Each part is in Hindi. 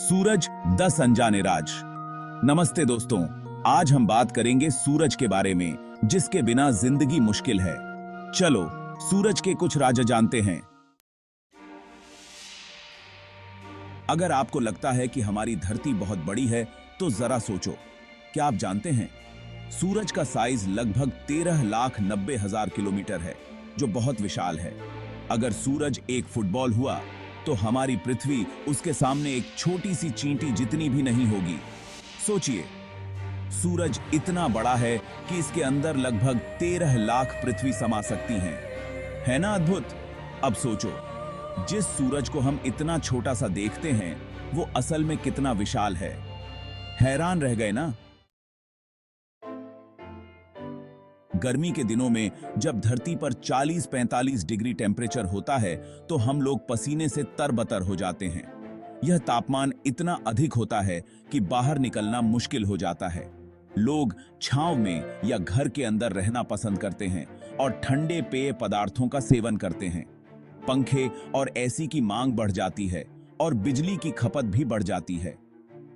सूरज 10 अनजाने राज। नमस्ते दोस्तों, आज हम बात करेंगे सूरज के बारे में, जिसके बिना जिंदगी मुश्किल है। चलो सूरज के कुछ राज जानते हैं। अगर आपको लगता है कि हमारी धरती बहुत बड़ी है तो जरा सोचो, क्या आप जानते हैं सूरज का साइज लगभग 13,90,000 किलोमीटर है, जो बहुत विशाल है। अगर सूरज एक फुटबॉल हुआ तो हमारी पृथ्वी उसके सामने एक छोटी सी चींटी जितनी भी नहीं होगी। सोचिए, सूरज इतना बड़ा है कि इसके अंदर लगभग 13 लाख पृथ्वी समा सकती हैं। है ना अद्भुत? अब सोचो, जिस सूरज को हम इतना छोटा सा देखते हैं वो असल में कितना विशाल है। हैरान रह गए ना? गर्मी के दिनों में जब धरती पर 40-45 डिग्री टेम्परेचर होता है तो हम लोग पसीने से तरबतर हो जाते हैं। यह तापमान इतना अधिक होता है कि बाहर निकलना मुश्किल हो जाता है। लोग छांव में या घर के अंदर रहना पसंद करते हैं और ठंडे पेय पदार्थों का सेवन करते हैं। पंखे और एसी की मांग बढ़ जाती है और बिजली की खपत भी बढ़ जाती है।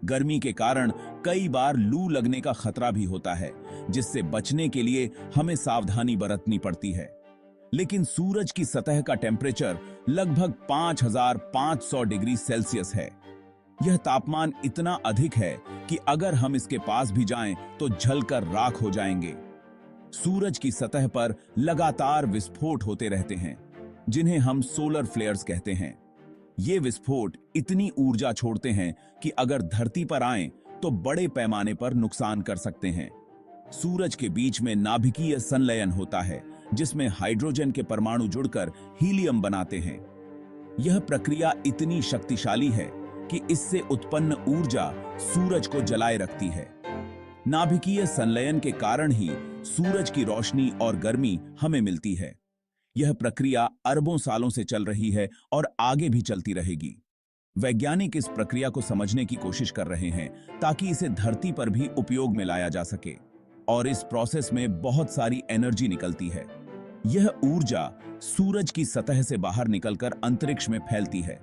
गर्मी के कारण कई बार लू लगने का खतरा भी होता है, जिससे बचने के लिए हमें सावधानी बरतनी पड़ती है। लेकिन सूरज की सतह का टेम्परेचर लगभग 5,500 डिग्री सेल्सियस है। यह तापमान इतना अधिक है कि अगर हम इसके पास भी जाएं तो जलकर राख हो जाएंगे। सूरज की सतह पर लगातार विस्फोट होते रहते हैं, जिन्हें हम सोलर फ्लेयर्स कहते हैं। ये विस्फोट इतनी ऊर्जा छोड़ते हैं कि अगर धरती पर आएं तो बड़े पैमाने पर नुकसान कर सकते हैं। सूरज के बीच में नाभिकीय संलयन होता है, जिसमें हाइड्रोजन के परमाणु जुड़कर हीलियम बनाते हैं। यह प्रक्रिया इतनी शक्तिशाली है कि इससे उत्पन्न ऊर्जा सूरज को जलाए रखती है। नाभिकीय संलयन के कारण ही सूरज की रोशनी और गर्मी हमें मिलती है। यह प्रक्रिया अरबों सालों से चल रही है और आगे भी चलती रहेगी। वैज्ञानिक इस प्रक्रिया को समझने की कोशिश कर रहे हैं ताकि इसे धरती पर भी उपयोग में लाया जा सके। और इस प्रोसेस में बहुत सारी एनर्जी निकलती है। यह ऊर्जा सूरज की सतह से बाहर निकलकर अंतरिक्ष में फैलती है।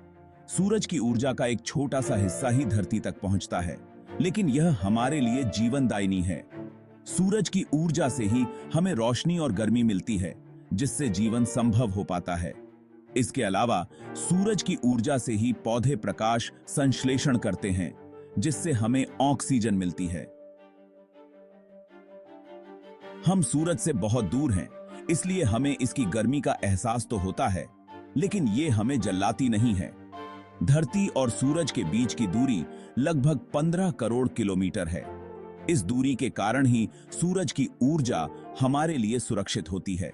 सूरज की ऊर्जा का एक छोटा सा हिस्सा ही धरती तक पहुंचता है, लेकिन यह हमारे लिए जीवनदायिनी है। सूरज की ऊर्जा से ही हमें रोशनी और गर्मी मिलती है, जिससे जीवन संभव हो पाता है। इसके अलावा सूरज की ऊर्जा से ही पौधे प्रकाश संश्लेषण करते हैं, जिससे हमें ऑक्सीजन मिलती है। हम सूरज से बहुत दूर हैं, इसलिए हमें इसकी गर्मी का एहसास तो होता है, लेकिन ये हमें जलाती नहीं है। धरती और सूरज के बीच की दूरी लगभग 15 करोड़ किलोमीटर है। इस दूरी के कारण ही सूरज की ऊर्जा हमारे लिए सुरक्षित होती है।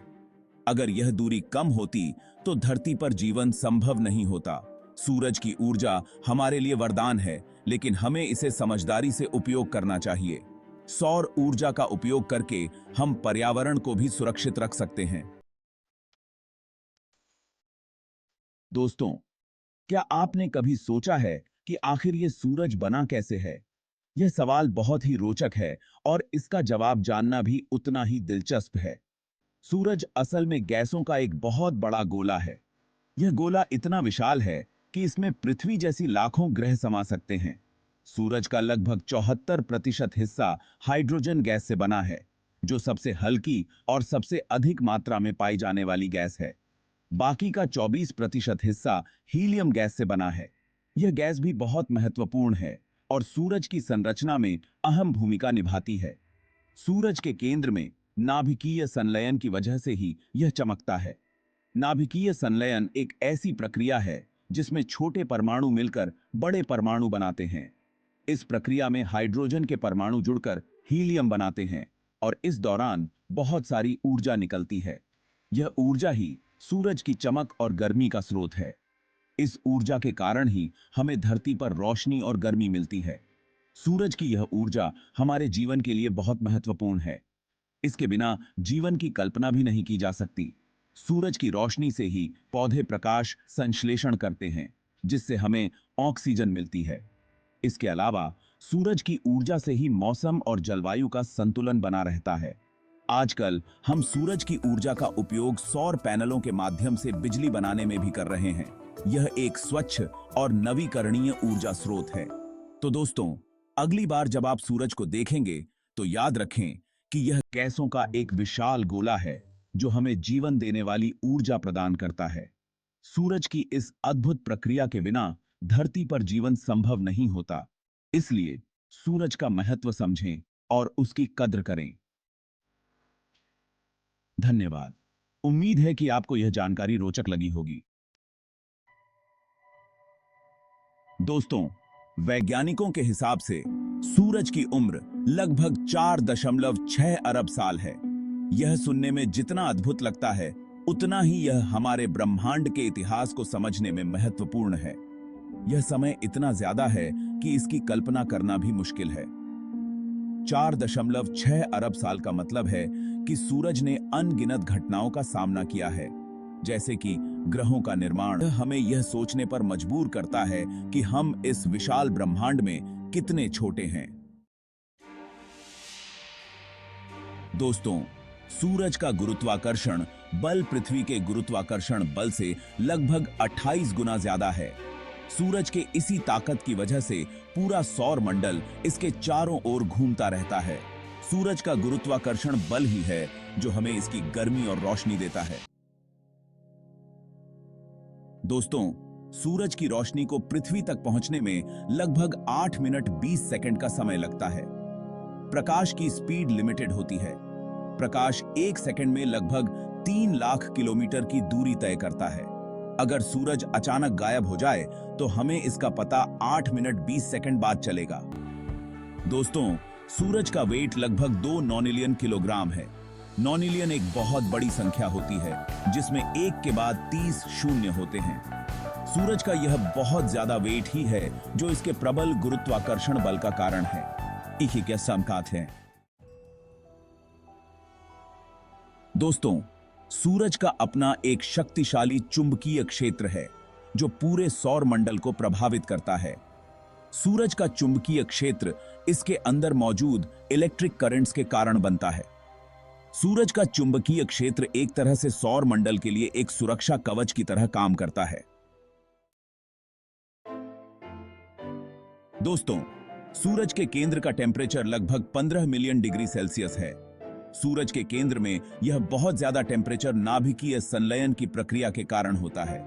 अगर यह दूरी कम होती तो धरती पर जीवन संभव नहीं होता। सूरज की ऊर्जा हमारे लिए वरदान है, लेकिन हमें इसे समझदारी से उपयोग करना चाहिए। सौर ऊर्जा का उपयोग करके हम पर्यावरण को भी सुरक्षित रख सकते हैं। दोस्तों, क्या आपने कभी सोचा है कि आखिर ये सूरज बना कैसे है? यह सवाल बहुत ही रोचक है और इसका जवाब जानना भी उतना ही दिलचस्प है। सूरज असल में गैसों का एक बहुत बड़ा गोला है। यह गोला इतना विशाल है कि इसमें पृथ्वी जैसी लाखों ग्रह समा सकते हैं। सूरज का लगभग 74% हिस्सा हाइड्रोजन गैस से बना है, जो सबसे हल्की और सबसे अधिक मात्रा में पाई जाने वाली गैस है। बाकी का 24% हिस्सा हीलियम गैस से बना है। यह गैस भी बहुत महत्वपूर्ण है और सूरज की संरचना में अहम भूमिका निभाती है। सूरज के केंद्र में नाभिकीय संलयन की वजह से ही यह चमकता है। नाभिकीय संलयन एक ऐसी प्रक्रिया है जिसमें छोटे परमाणु मिलकर बड़े परमाणु बनाते हैं। इस प्रक्रिया में हाइड्रोजन के परमाणु जुड़कर हीलियम बनाते हैं और इस दौरान बहुत सारी ऊर्जा निकलती है। यह ऊर्जा ही सूरज की चमक और गर्मी का स्रोत है। इस ऊर्जा के कारण ही हमें धरती पर रोशनी और गर्मी मिलती है। सूरज की यह ऊर्जा हमारे जीवन के लिए बहुत महत्वपूर्ण है। इसके बिना जीवन की कल्पना भी नहीं की जा सकती। सूरज की रोशनी से ही पौधे प्रकाश संश्लेषण करते हैं, जिससे हमें ऑक्सीजन मिलती है। इसके अलावा सूरज की ऊर्जा से ही मौसम और जलवायु का संतुलन बना रहता है। आजकल हम सूरज की ऊर्जा का उपयोग सौर पैनलों के माध्यम से बिजली बनाने में भी कर रहे हैं। यह एक स्वच्छ और नवीकरणीय ऊर्जा स्रोत है। तो दोस्तों, अगली बार जब आप सूरज को देखेंगे तो याद रखें कि यह गैसों का एक विशाल गोला है जो हमें जीवन देने वाली ऊर्जा प्रदान करता है। सूरज की इस अद्भुत प्रक्रिया के बिना धरती पर जीवन संभव नहीं होता। इसलिए सूरज का महत्व समझें और उसकी कद्र करें। धन्यवाद। उम्मीद है कि आपको यह जानकारी रोचक लगी होगी। दोस्तों, वैज्ञानिकों के हिसाब से सूरज की उम्र लगभग 4.6 अरब साल है। यह सुनने में जितना अद्भुत लगता है, उतना ही यह हमारे ब्रह्मांड के इतिहास को समझने में महत्वपूर्ण है। यह समय इतना ज्यादा है कि इसकी कल्पना करना भी मुश्किल है। 4.6 अरब साल का मतलब है कि सूरज ने अनगिनत घटनाओं का सामना किया है, जैसे कि ग्रहों का निर्माण। हमें यह सोचने पर मजबूर करता है कि हम इस विशाल ब्रह्मांड में कितने छोटे हैं। दोस्तों, सूरज का गुरुत्वाकर्षण बल पृथ्वी के गुरुत्वाकर्षण बल से लगभग 28 गुना ज्यादा है। सूरज के इसी ताकत की वजह से पूरा सौर मंडल इसके चारों ओर घूमता रहता है। सूरज का गुरुत्वाकर्षण बल ही है जो हमें इसकी गर्मी और रोशनी देता है। दोस्तों, सूरज की रोशनी को पृथ्वी तक पहुंचने में लगभग 8 मिनट 20 सेकंड का समय लगता है। प्रकाश की स्पीड लिमिटेड होती है। प्रकाश 1 सेकंड में लगभग 3 लाख किलोमीटर की दूरी तय करता है। अगर सूरज अचानक गायब हो जाए तो हमें इसका पता 8 मिनट 20 सेकंड बाद चलेगा। दोस्तों, सूरज का वेट लगभग 2 नॉनिलियन किलोग्राम है। नॉनिलियन एक बहुत बड़ी संख्या होती है जिसमें एक के बाद 30 शून्य होते हैं। सूरज का यह बहुत ज्यादा वेट ही है जो इसके प्रबल गुरुत्वाकर्षण बल का कारण है। इसी के संकात हैं। दोस्तों, सूरज का अपना एक शक्तिशाली चुंबकीय क्षेत्र है जो पूरे सौर मंडल को प्रभावित करता है। सूरज का चुंबकीय क्षेत्र इसके अंदर मौजूद इलेक्ट्रिक करंट्स के कारण बनता है। सूरज का चुंबकीय क्षेत्र एक तरह से सौर मंडल के लिए एक सुरक्षा कवच की तरह काम करता है। दोस्तों, सूरज के केंद्र का टेम्परेचर लगभग 15 मिलियन डिग्री सेल्सियस है। सूरज के केंद्र में यह बहुत ज्यादा टेम्परेचर नाभिकीय संलयन की प्रक्रिया के कारण होता है।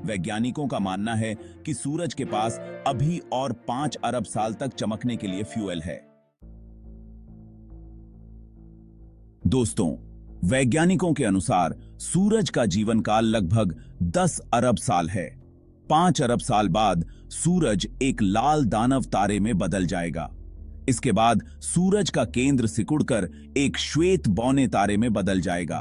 वैज्ञानिकों का मानना है कि सूरज के पास अभी और 5 अरब साल तक चमकने के लिए फ्यूल है। दोस्तों, वैज्ञानिकों के अनुसार सूरज का जीवन काल लगभग 10 अरब साल है। 5 अरब साल बाद सूरज एक लाल दानव तारे में बदल जाएगा। इसके बाद सूरज का केंद्र सिकुड़कर एक श्वेत बौने तारे में बदल जाएगा।